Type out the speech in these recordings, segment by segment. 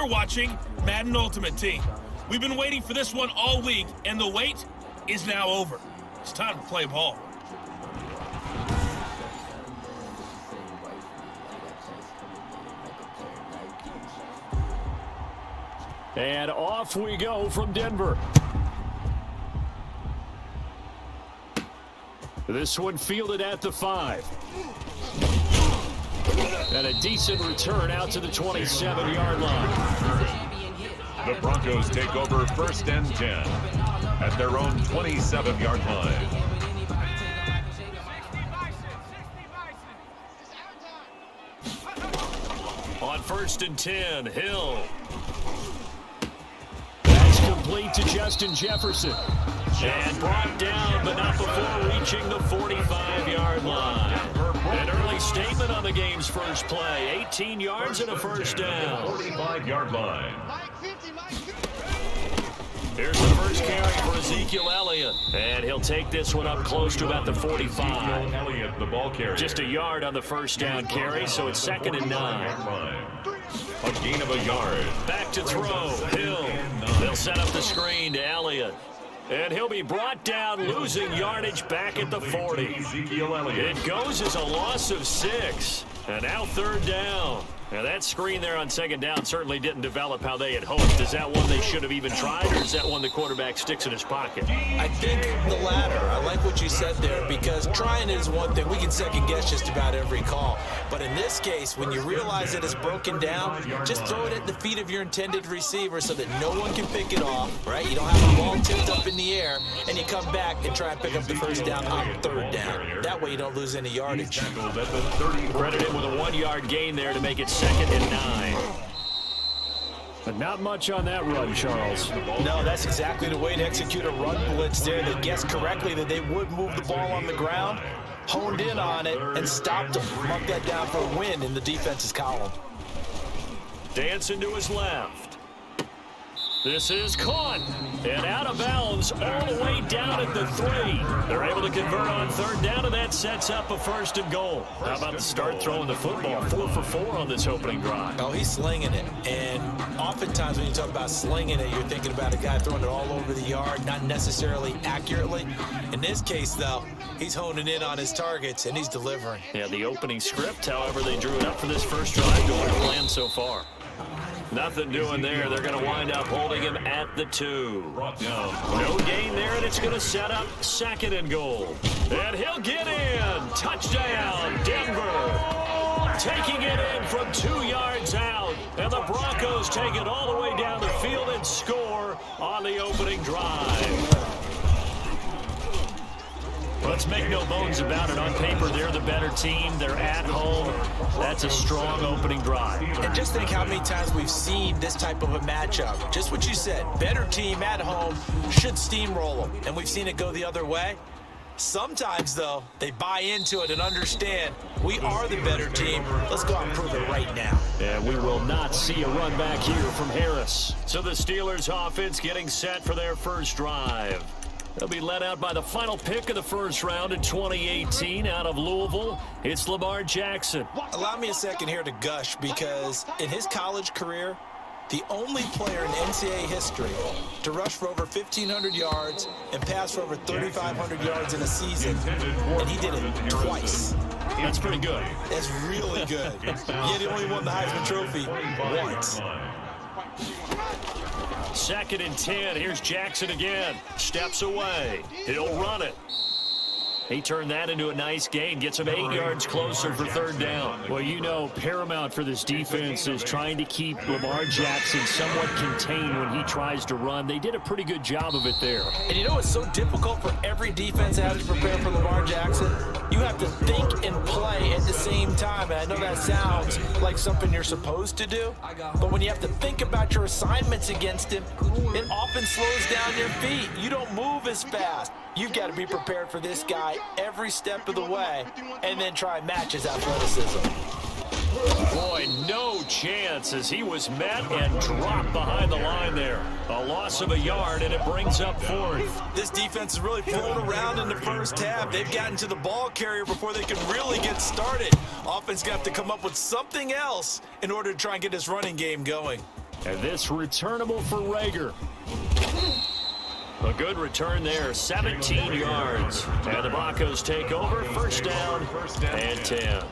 You're watching Madden Ultimate Team. We've been waiting for this one all week, and the wait is now over. It's time to play ball. And off we go from Denver. This one fielded at the 5. And a decent return out to the 27-yard line. The Broncos take over 1st and 10 at their own 27-yard line. On 1st and 10, Hill. That's complete to Justin Jefferson. And brought down, but not before reaching the 45-yard line. An early statement on the game's first play. 18 yards and a first down. 45-yard line. Here's the first carry for Ezekiel Elliott. And he'll take this one up close to about the 45. Elliott, the ball carrier. Just a yard on the first down carry, so it's 2nd and 9. A gain of a yard. Back to throw. Hill. They'll set up the screen to Elliott. And he'll be brought down, losing yardage back at the 40. Ezekiel Elliott. It goes as a loss of 6. And now 3rd down. Now that screen there on 2nd down certainly didn't develop how they had hoped. Is that one they should have even tried, or is that one the quarterback sticks in his pocket? I think the latter. I like what you said there, because trying is one thing. We can second guess just about every call. But in this case, when you realize that it's broken down, just throw it at the feet of your intended receiver so that no one can pick it off, right? You don't have the ball tipped up in the air, and you come back and try and pick up the first down on 3rd down. That way you don't lose any yardage. Credit him with a 1-yard gain there to make it 2nd and 9. But not much on that run, Charles. No, that's exactly the way to execute a run blitz there. They guessed correctly that they would move the ball on the ground, honed in on it, and stopped them. Mark that down for a win in the defense's column. Dancing to his left. This is caught and out of bounds all the way down at the 3. They're able to convert on 3rd down, and that sets up a 1st and goal. How about the start throwing the football? 4 for 4 on this opening drive. Oh, he's slinging it. And oftentimes when you talk about slinging it, you're thinking about a guy throwing it all over the yard, not necessarily accurately. In this case, though, he's honing in on his targets, and he's delivering. Yeah, the opening script, however, they drew it up for this first drive going to plan so far. Nothing doing there. They're going to wind up holding him at the 2. No gain there, and it's going to set up 2nd and goal. And he'll get in. Touchdown, Denver. Taking it in from 2 yards out. And the Broncos take it all the way down the field and score on the opening drive. Let's make no bones about it. On paper, they're the better team. They're at home. That's a strong opening drive. And just think how many times we've seen this type of a matchup. Just what you said. Better team at home should steamroll them. And we've seen it go the other way. Sometimes, though, they buy into it and understand we are the better team. Let's go out and prove it right now. And we will not see a run back here from Harris. So the Steelers offense getting set for their first drive. They'll be led out by the final pick of the first round in 2018 out of Louisville. It's Lamar Jackson. Allow me a second here to gush, because in his college career, the only player in NCAA history to rush for over 1,500 yards and pass for over 3,500 yards in a season, and he did it twice. That's pretty good. That's really good. Yet he only won the Heisman Trophy once. 2nd and 10. Here's Jackson again. Steps away. He'll run it. He turned that into a nice gain. Gets him 8 yards closer for 3rd down. Well, you know, paramount for this defense is trying to keep Lamar Jackson somewhat contained when he tries to run. They did a pretty good job of it there. And you know it's so difficult for every defense to have to prepare for Lamar Jackson? You have to think and play at the same time. And I know that sounds like something you're supposed to do, but when you have to think about your assignments against him, it often slows down your feet. You don't move as fast. You've got to be prepared for this guy every step of the way and then try and match his athleticism. Boy, no chance as he was met and dropped behind the line there. A loss of a yard, and it brings up 4th. This defense is really flown around in the first half. They've gotten to the ball carrier before they can really get started. Offense going to have to come up with something else in order to try and get this running game going. And this returnable for Rager. A good return there, 17 yards. And the Broncos take over, first down and 10.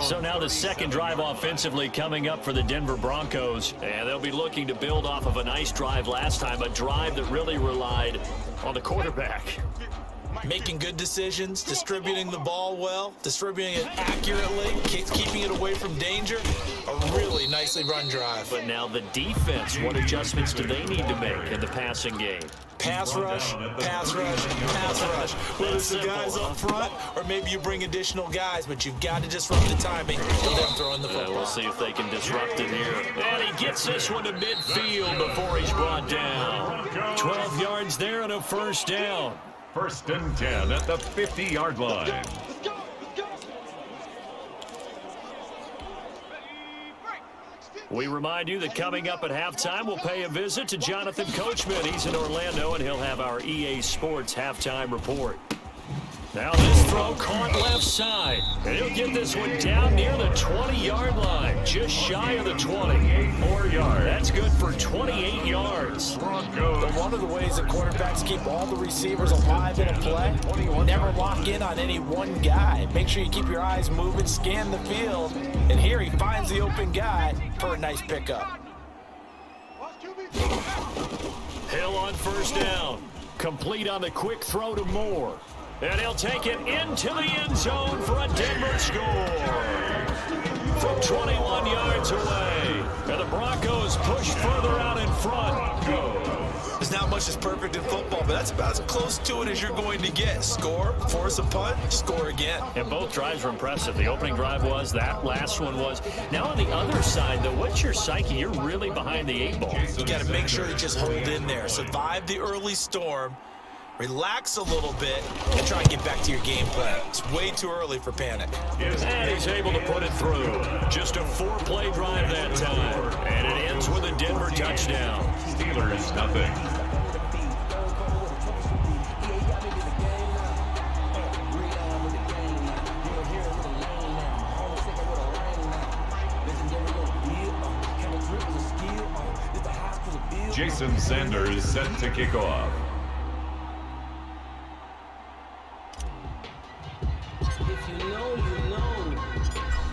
So now the second drive offensively coming up for the Denver Broncos. And they'll be looking to build off of a nice drive last time, a drive that really relied on the quarterback. Making good decisions, distributing the ball well, distributing it accurately, keeping it away from danger. A really nicely run drive. But now the defense, what adjustments do they need to make in the passing game? Pass rush, pass rush, pass rush. Whether it's the guys up front or maybe you bring additional guys, but you've got to disrupt the timing of them throwing the football. We'll see if they can disrupt it here. And he gets this one to midfield before he's brought down. 12 yards there and a first down. First and 10 at the 50-yard line. We remind you that coming up at halftime, we'll pay a visit to Jonathan Coachman. He's in Orlando, and he'll have our EA Sports halftime report. Now this throw caught left side. And he'll get this one down near the 20-yard line, just shy of the 20. 4 yards. That's good for 28 yards. But one of the ways that quarterbacks keep all the receivers alive in a play, never lock in on any one guy. Make sure you keep your eyes moving, scan the field, and here he finds the open guy for a nice pickup. Hill on first down. Complete on the quick throw to Moore. And he'll take it into the end zone for a Denver score. From 21 yards away. And the Broncos push further out in front. There's not much that's perfect in football, but that's about as close to it as you're going to get. Score, force a punt, score again. And both drives were impressive. The opening drive was, that last one was. Now on the other side, though, what's your psyche? You're really behind the 8 ball. You got to make sure you just hold in there. Survive the early storm. Relax a little bit and try and get back to your game plan. It's way too early for panic. And he's able to put it through. Just a 4-play drive that time. And it ends with a Denver touchdown. Steelers nothing. Jason Sanders set to kick off.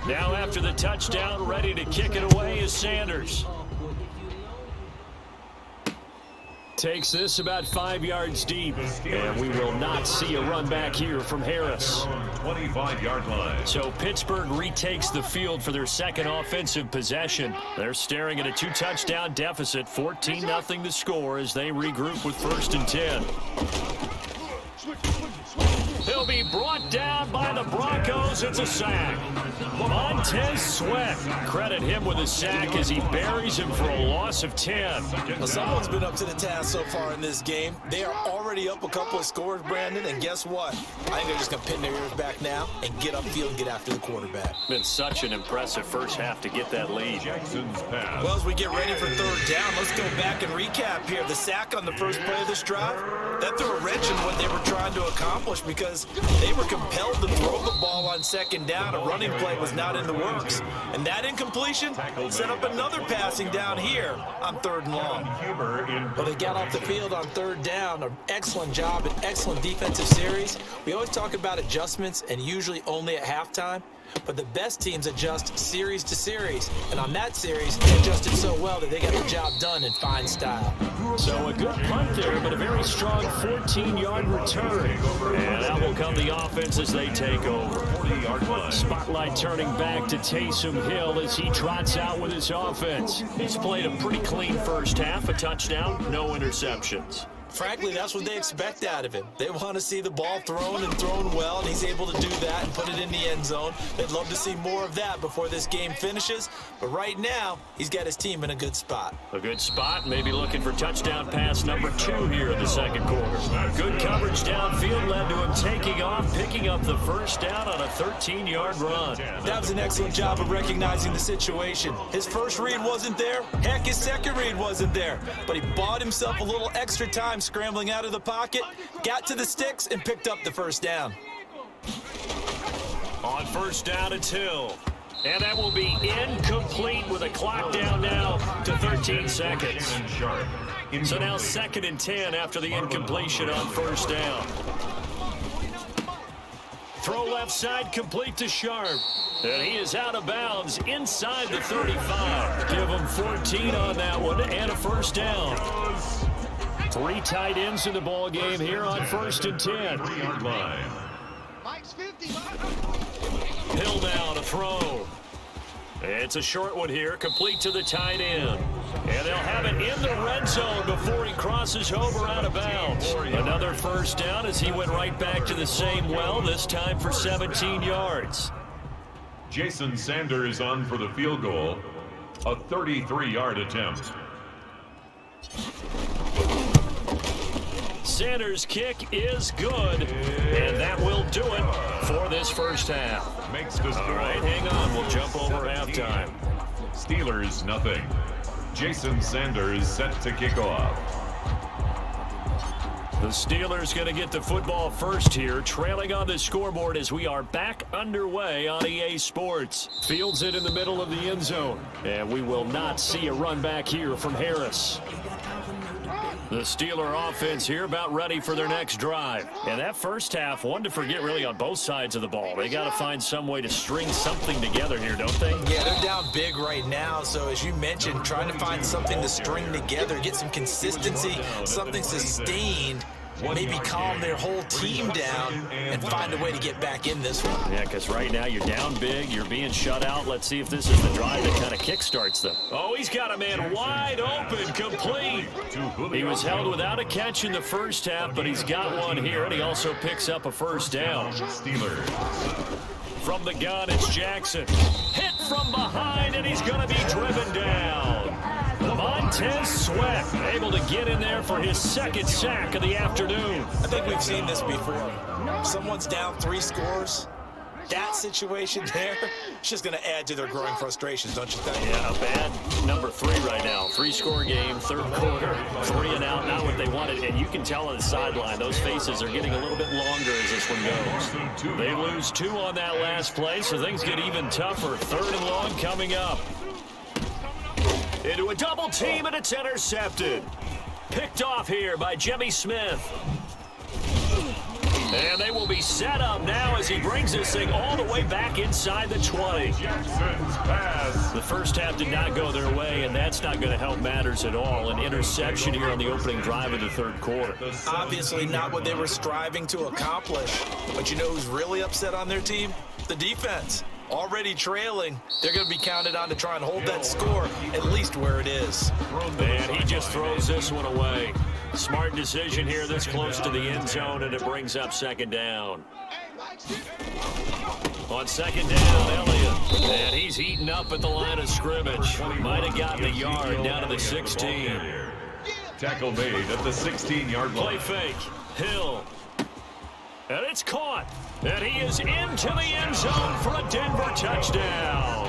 Now after the touchdown, ready to kick it away is Sanders. Takes this about 5 yards deep, and we will not see a run back here from Harris. 25-yard line. So Pittsburgh retakes the field for their second offensive possession. They're staring at a 2-touchdown deficit, 14-0 the score as they regroup with first and 10. He'll be brought down by the Broncos. It's a sack. Montez Sweat. Credit him with a sack as he buries him for a loss of 10. Well, someone's been up to the task so far in this game. They are already up a couple of scores, Brandon, and guess what? I think they're just going to pin their ears back now and get upfield and get after the quarterback. Been such an impressive first half to get that lead. Jackson's pass. Well, as we get ready for third down, let's go back and recap here. The sack on the first play of this drive, that threw a wrench in what they were trying to accomplish because they were compelled to throw the ball on second down. A running play was not in the works. And that incompletion set up another passing down here on third and long. Well, they got off the field on third down. An excellent job, an excellent defensive series. We always talk about adjustments and usually only at halftime. But the best teams adjust series to series. And on that series, they adjusted so well that they got the job done in fine style. So a good punt there, but a very strong 14-yard return. And that will come the offense as they take over. 40-yard line. Spotlight turning back to Taysom Hill as he trots out with his offense. He's played a pretty clean first half, a touchdown, no interceptions. Frankly, that's what they expect out of him. They want to see the ball thrown and thrown well, and he's able to do that and put it in the end zone. They'd love to see more of that before this game finishes. But right now, he's got his team in a good spot. A good spot, maybe looking for touchdown pass number 2 here in the second quarter. Good coverage downfield led to him taking off, picking up the first down on a 13-yard run. That was an excellent job of recognizing the situation. His first read wasn't there. Heck, his second read wasn't there. But he bought himself a little extra time scrambling out of the pocket, got to the sticks, and picked up the first down. On first down, it's Hill. And that will be incomplete with a clock down now to 13 seconds. So now 2nd and 10 after the incompletion on first down. Throw left side, complete to Sharp. And he is out of bounds inside the 35. Give him 14 on that one and a first down. 3 tight ends in the ball game here on 1st and 10. 3-yard line. Hill now to throw. It's a short one here, complete to the tight end. And they'll have it in the red zone before he crosses over out of bounds. Another first down as he went right back to the same well, this time for 17 yards. Jason Sanders on for the field goal. A 33-yard attempt. Sanders' kick is good, and that will do it for this first half. Makes the score. All right, hang on. We'll jump over halftime. Steelers, nothing. Jason Sanders set to kick off. The Steelers going to get the football first here, trailing on the scoreboard as we are back underway on EA Sports. Fields it in the middle of the end zone, and we will not see a run back here from Harris. The Steeler offense here about ready for their next drive. And that first half, one to forget really on both sides of the ball. They got to find some way to string something together here, don't they? Yeah, they're down big right now. So as you mentioned, trying to find something to string together, get some consistency, something sustained, maybe calm their whole team down and find a way to get back in this one. Yeah, because right now you're down big, you're being shut out. Let's see if this is the drive that kind of kickstarts them. Oh, he's got a man wide open, complete. He was held without a catch in the first half, but he's got one here, and he also picks up a first down. Steelers. From the gun, it's Jackson. Hit from behind, and he's going to be driven down. Montez Sweat able to get in there for his 2nd sack of the afternoon. I think we've seen this before. Someone's down 3 scores. That situation there, it's just going to add to their growing frustrations, don't you think? Yeah, a bad number 3 right now. 3-score game, 3rd quarter, 3 and out, not what they wanted. And you can tell on the sideline, those faces are getting a little bit longer as this one goes. They lose 2 on that last play, so things get even tougher. 3rd and long coming up. Into a double team, and it's intercepted. Picked off here by Jimmy Smith. And they will be set up now as he brings this thing all the way back inside the 20. Jackson's pass. The first half did not go their way, and that's not going to help matters at all. An interception here on the opening drive of the 3rd quarter. Obviously not what they were striving to accomplish. But you know who's really upset on their team? The defense. Already trailing, they're going to be counted on to try and hold that score at least where it is. And he just throws this one away. Smart decision here this close to the end zone, and it brings up 2nd down. On 2nd down, Elliott. And he's eaten up at the line of scrimmage. Might have gotten a yard down to the 16. Tackle made at the 16-yard line. Play fake. Hill. And it's caught. And he is into the end zone for a Denver touchdown.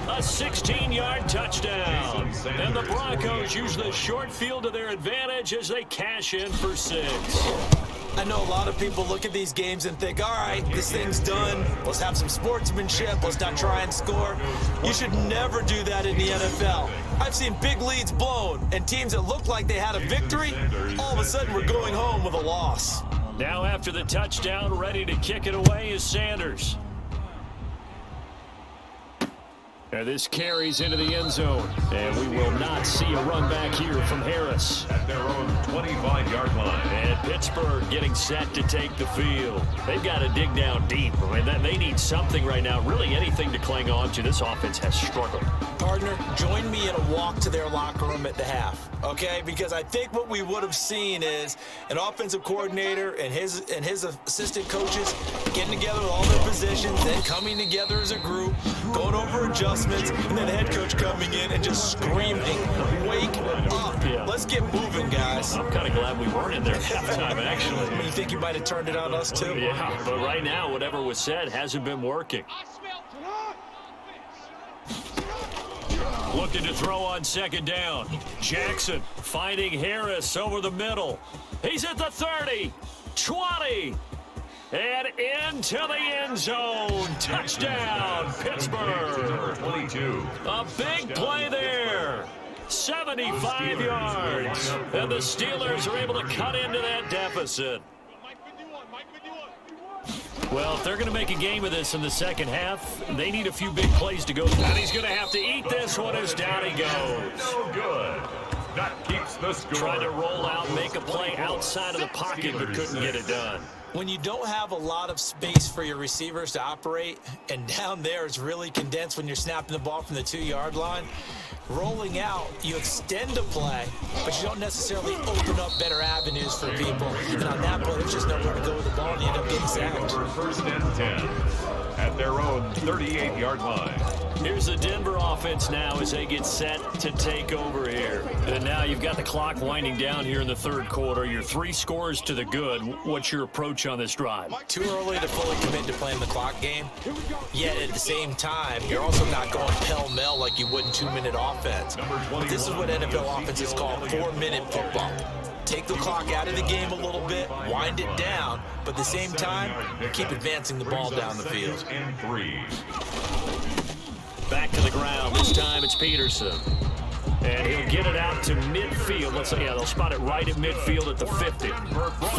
A 16-yard touchdown. And the Broncos use the short field to their advantage as they cash in for 6. I know a lot of people look at these games and think, all right, this thing's done. Let's have some sportsmanship. Let's not try and score. You should never do that in the NFL. I've seen big leads blown, and teams that looked like they had a victory, all of a sudden we're going home with a loss. Now after the touchdown, ready to kick it away is Sanders. And this carries into the end zone. And we will not see a run back here from Harris. At their own 25-yard line. And Pittsburgh getting set to take the field. They've got to dig down deep. I mean, they need something right now, really anything to cling on to. This offense has struggled. Partner, join me in a walk to their locker room at the half, okay? Because I think what we would have seen is an offensive coordinator and his assistant coaches getting together with all their positions, then coming together as a group, going over adjustments, and then the head coach coming in and just screaming, wake up. Yeah. Let's get moving, guys. I'm kind of glad we weren't in there at halftime, actually. I mean, you think you might have turned it on us, too? Yeah, but right now, whatever was said hasn't been working. Looking to throw on 2nd down. Jackson finding Harris over the middle. He's at the 30, 20. And into the end zone. Touchdown, Pittsburgh. 22. A big play there. 75 yards. And the Steelers are able to cut into that deficit. Well, if they're going to make a game of this in the second half, they need a few big plays to go. And he's going to have to eat this one as down he goes. No good. That keeps the score. Trying to roll out, make a play outside of the pocket, but couldn't get it done. When you don't have a lot of space for your receivers to operate, and down there is really condensed when you're snapping the ball from the 2-yard line, rolling out, you extend the play, but you don't necessarily open up better avenues for people. And on that play, there's just nowhere to go with the ball, and you end up getting sacked. First and 10 at their own 38-yard line. Here's the Denver offense now as they get set to take over here. And now you've got the clock winding down here in the third quarter. Your 3 scores to the good. What's your approach on this drive? Too early to fully commit to playing the clock game. Yet at the same time, you're also not going pell-mell like you would in 2-minute offense. This is what NFL offenses call 4-minute football. Take the clock out of the game a little bit, wind it down, but at the same time, keep advancing the ball down the field. Back to the ground. This time it's Peterson. And he'll get it out to midfield. Let's say, yeah, they'll spot it right at midfield at the 50.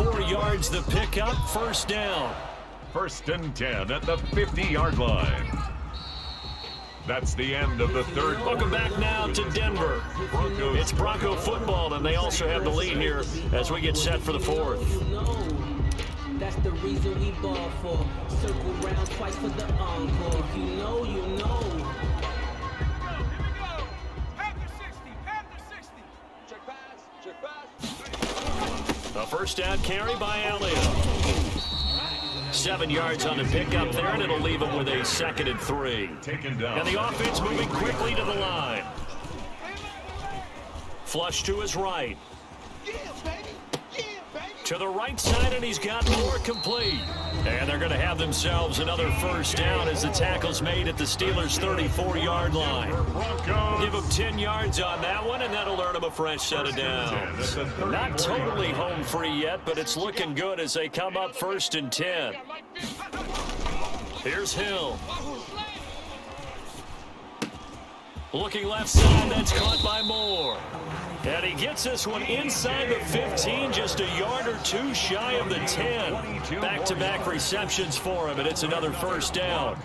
4 yards the pickup, first down. First and 10 at the 50-yard line. That's the end of the third. Welcome back now to Denver. It's Bronco football, and they also have the lead here as we get set for the fourth. That's the reason we ball for. Circle round twice for the encore. You know, you know. A first down carry by Elliott. 7 yards on the pickup there, and it'll leave him with a 2nd and 3. Taken down. And the offense moving quickly to the line. Flush to his right. To the right side, and he's got more complete. And they're going to have themselves another first down as the tackle's made at the Steelers' 34-yard line. Give them 10 yards on that one, and that'll earn them a fresh set of downs. Not totally home free yet, but it's looking good as they come up 1st and 10. Here's Hill. Looking left side, that's caught by Moore. And he gets this one inside the 15, just a yard or 2 shy of the 10. Back-to-back receptions for him, and it's another first down.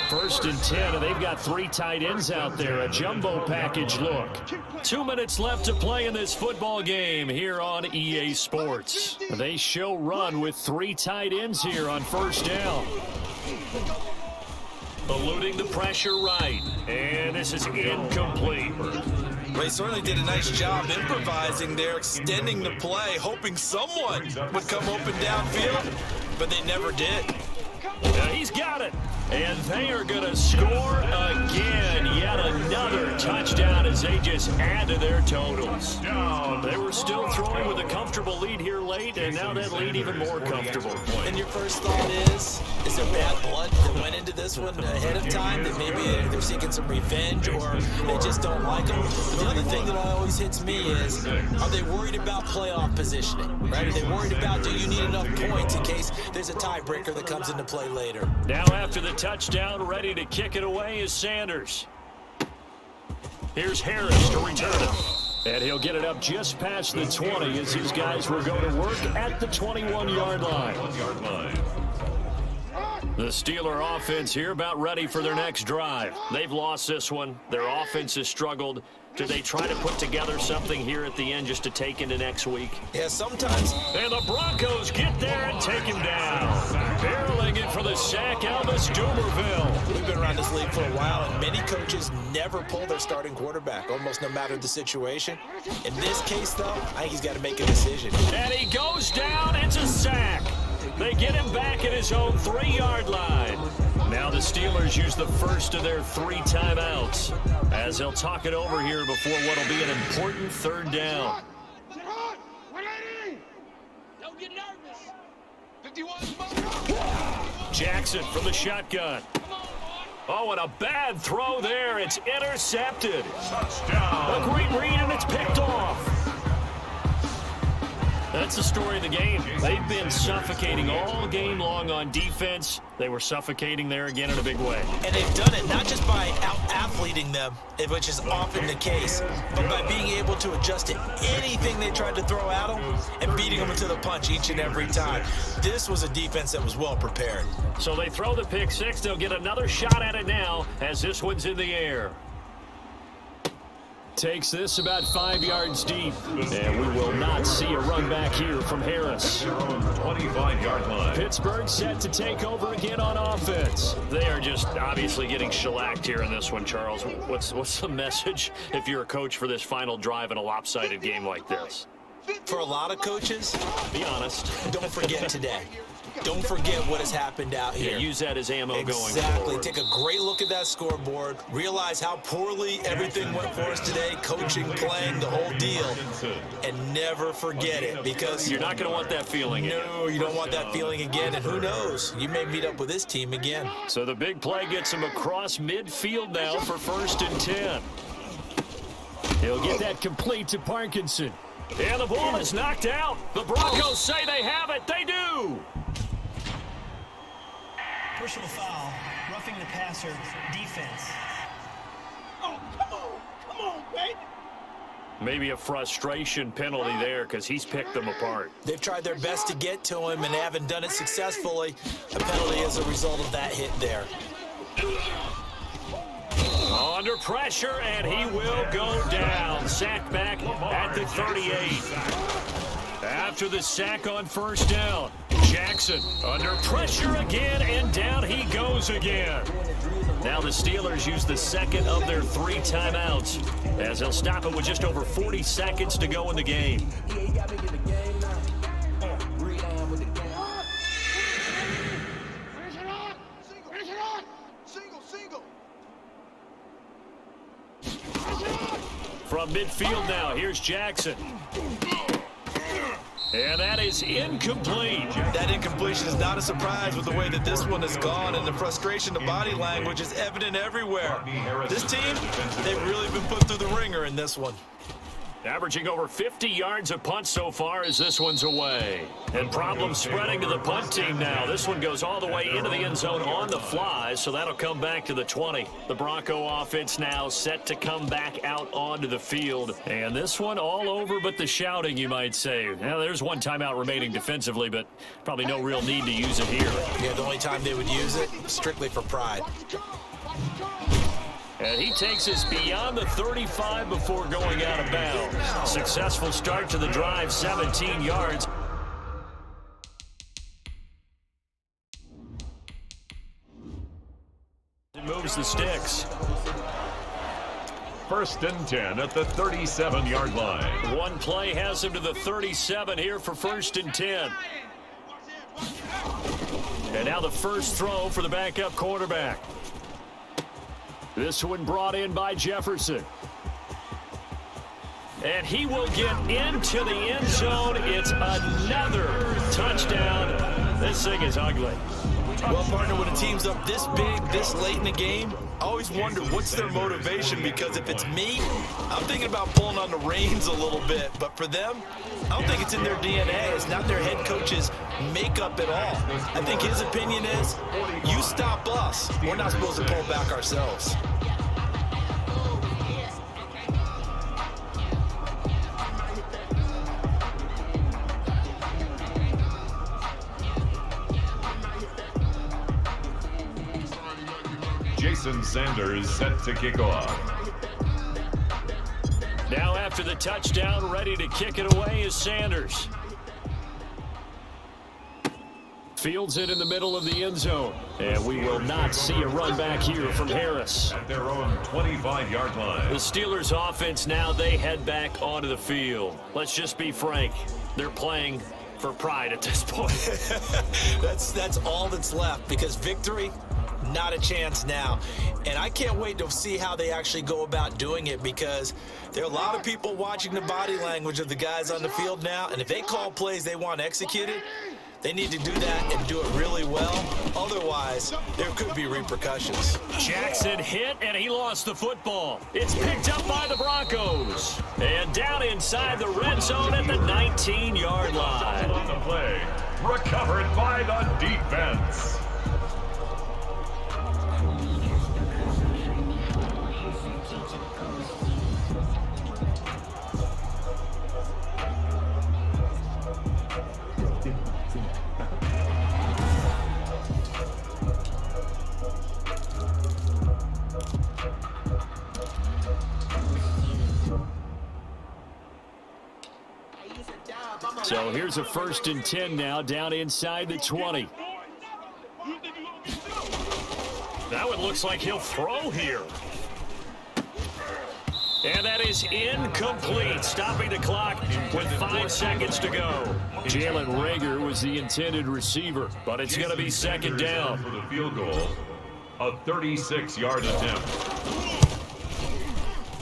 1st and 10, and they've got 3 tight ends out there, a jumbo package look. 2 minutes left to play in this football game here on EA Sports. They show run with 3 tight ends here on first down. Eluding the pressure right, and this is incomplete. They certainly did a nice job improvising there, extending the play, hoping someone would come open downfield, but they never did. Now he's got it, and they are going to score again. Yet another touchdown as they just add to their totals. They were still throwing with a comfortable lead here late, and now that lead even more comfortable. And your first thought is there bad blood that went into this one ahead of time, that maybe they're seeking some revenge or they just don't like them? But the other thing that always hits me is, are they worried about playoff positioning, right? Are they worried about, do you need enough points in case there's a tiebreaker that comes into play later? Now after the touchdown, ready to kick it away is Sanders. Here's Harris to return it. And he'll get it up just past the 20 as these guys will go to work at the 21-yard line. The Steeler offense here about ready for their next drive. They've lost this one. Their offense has struggled. Do they try to put together something here at the end just to take into next week? Yeah, sometimes. And the Broncos get there and take him down. Barreling in for the sack, Elvis Dumerville. We've been around this league for a while, and many coaches never pull their starting quarterback, almost no matter the situation. In this case, though, I think he's got to make a decision. And he goes down. It's a sack. They get him back at his own 3-yard line. Now the Steelers use the first of their 3 timeouts as they'll talk it over here before what will be an important 3rd down. Don't get nervous. 51. Jackson from the shotgun. Oh, and a bad throw there. It's intercepted. A great read, and it's picked off. That's the story of the game. They've been suffocating all game long on defense. They were suffocating there again in a big way. And they've done it not just by out-athleting them, which is often the case, but by being able to adjust to anything they tried to throw at them and beating them into the punch each and every time. This was a defense that was well prepared. So they throw the pick six. They'll get another shot at it now as this one's in the air. Takes this about 5 yards deep. And we will not see a run back here from Harris. 25-yard line. Pittsburgh set to take over again on offense. They are just obviously getting shellacked here in this one, Charles. What's the message if you're a coach for this final drive in a lopsided game like this? For a lot of coaches, be honest. Don't forget today. Don't forget what has happened out here. Yeah, use that as ammo going forward. Exactly. Take a great look at that scoreboard. Realize how poorly everything went for us today. Coaching, playing, the whole deal. And never forget it, because you're not going to want that feeling again. No, you don't want that feeling again. And who knows? You may meet up with this team again. So the big play gets him across midfield now for 1st and 10. He'll get that complete to Parkinson. And the ball is knocked out. The Broncos say they have it. They do. Personal foul, roughing the passer, defense. Oh, come on, baby. Maybe a frustration penalty there because he's picked them apart. They've tried their best to get to him and they haven't done it successfully. A penalty as a result of that hit there. Under pressure, and he will go down. Sacked back at the 38. After the sack on 1st down, Jackson under pressure again, and down he goes again. Now the Steelers use the second of their 3 timeouts as they'll stop it with just over 40 seconds to go in the game. Finish it on. Finish it on. Single. From midfield now, here's Jackson. And that is incomplete. That incompletion is not a surprise with the way that this one has gone, and the frustration, the body language is evident everywhere. This team, they've really been put through the ringer in this one. Averaging over 50 yards a punt so far as this one's away. And problems spreading to the punt team now. This one goes all the way into the end zone on the fly, so that'll come back to the 20. The Bronco offense now set to come back out onto the field. And this one all over but the shouting, you might say. Now, there's one timeout remaining defensively, but probably no real need to use it here. Yeah, the only time they would use it, strictly for pride. And he takes us beyond the 35 before going out of bounds. Successful start to the drive, 17 yards. It moves the sticks. 1st and 10 at the 37-yard line. One play has him to the 37 here for 1st and 10. And now the first throw for the backup quarterback. This one brought in by Jefferson. And he will get into the end zone. It's another touchdown. This thing is ugly. Well, partner, when a team's up this big, this late in the game, I always wonder what's their motivation, because if it's me, I'm thinking about pulling on the reins a little bit. But for them, I don't think it's in their DNA. It's not their head coach's makeup at all. I think his opinion is, you stop us. We're not supposed to pull back ourselves. Jason Sanders set to kick off. Now after the touchdown, ready to kick it away is Sanders. Fields it in the middle of the end zone. And we will not see a run back here from Harris. At their own 25-yard line. The Steelers offense now, they head back onto the field. Let's just be frank. They're playing for pride at this point. That's all that's left, because victory, not a chance now. And I can't wait to see how they actually go about doing it, because there are a lot of people watching the body language of the guys on the field now, and if they call plays they want executed, they need to do that and do it really well. Otherwise, there could be repercussions. Jackson hit, and he lost the football. It's picked up by the Broncos. And down in inside the red zone at the 19-yard line. On the play, recovered by the defense. So here's a 1st and 10 now, down inside the 20. That one looks like he'll throw here. And that is incomplete, stopping the clock with 5 seconds to go. Jalen Reagor was the intended receiver, but it's going to be 2nd down. For the field goal, a 36-yard attempt.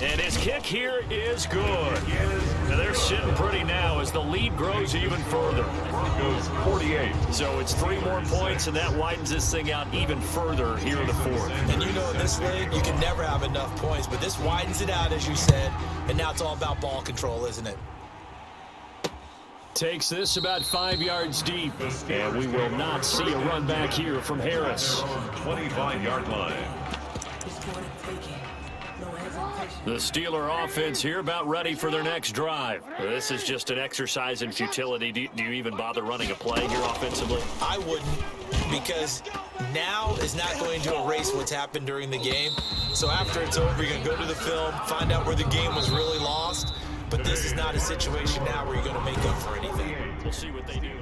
And his kick here is good. And they're sitting pretty now as the lead grows even further. Broncos 48. So it's 3 more points, and that widens this thing out even further here in the 4th. And you know in this league, you can never have enough points, but this widens it out, as you said, and now it's all about ball control, isn't it? Takes this about 5 yards deep, and we will not see a run back here from Harris. 25-yard line. The Steeler offense here about ready for their next drive. This is just an exercise in futility. Do you even bother running a play here offensively? I wouldn't, because now is not going to erase what's happened during the game. So after it's over, you're going to go to the film, find out where the game was really lost. But this is not a situation now where you're going to make up for anything. We'll see what they do.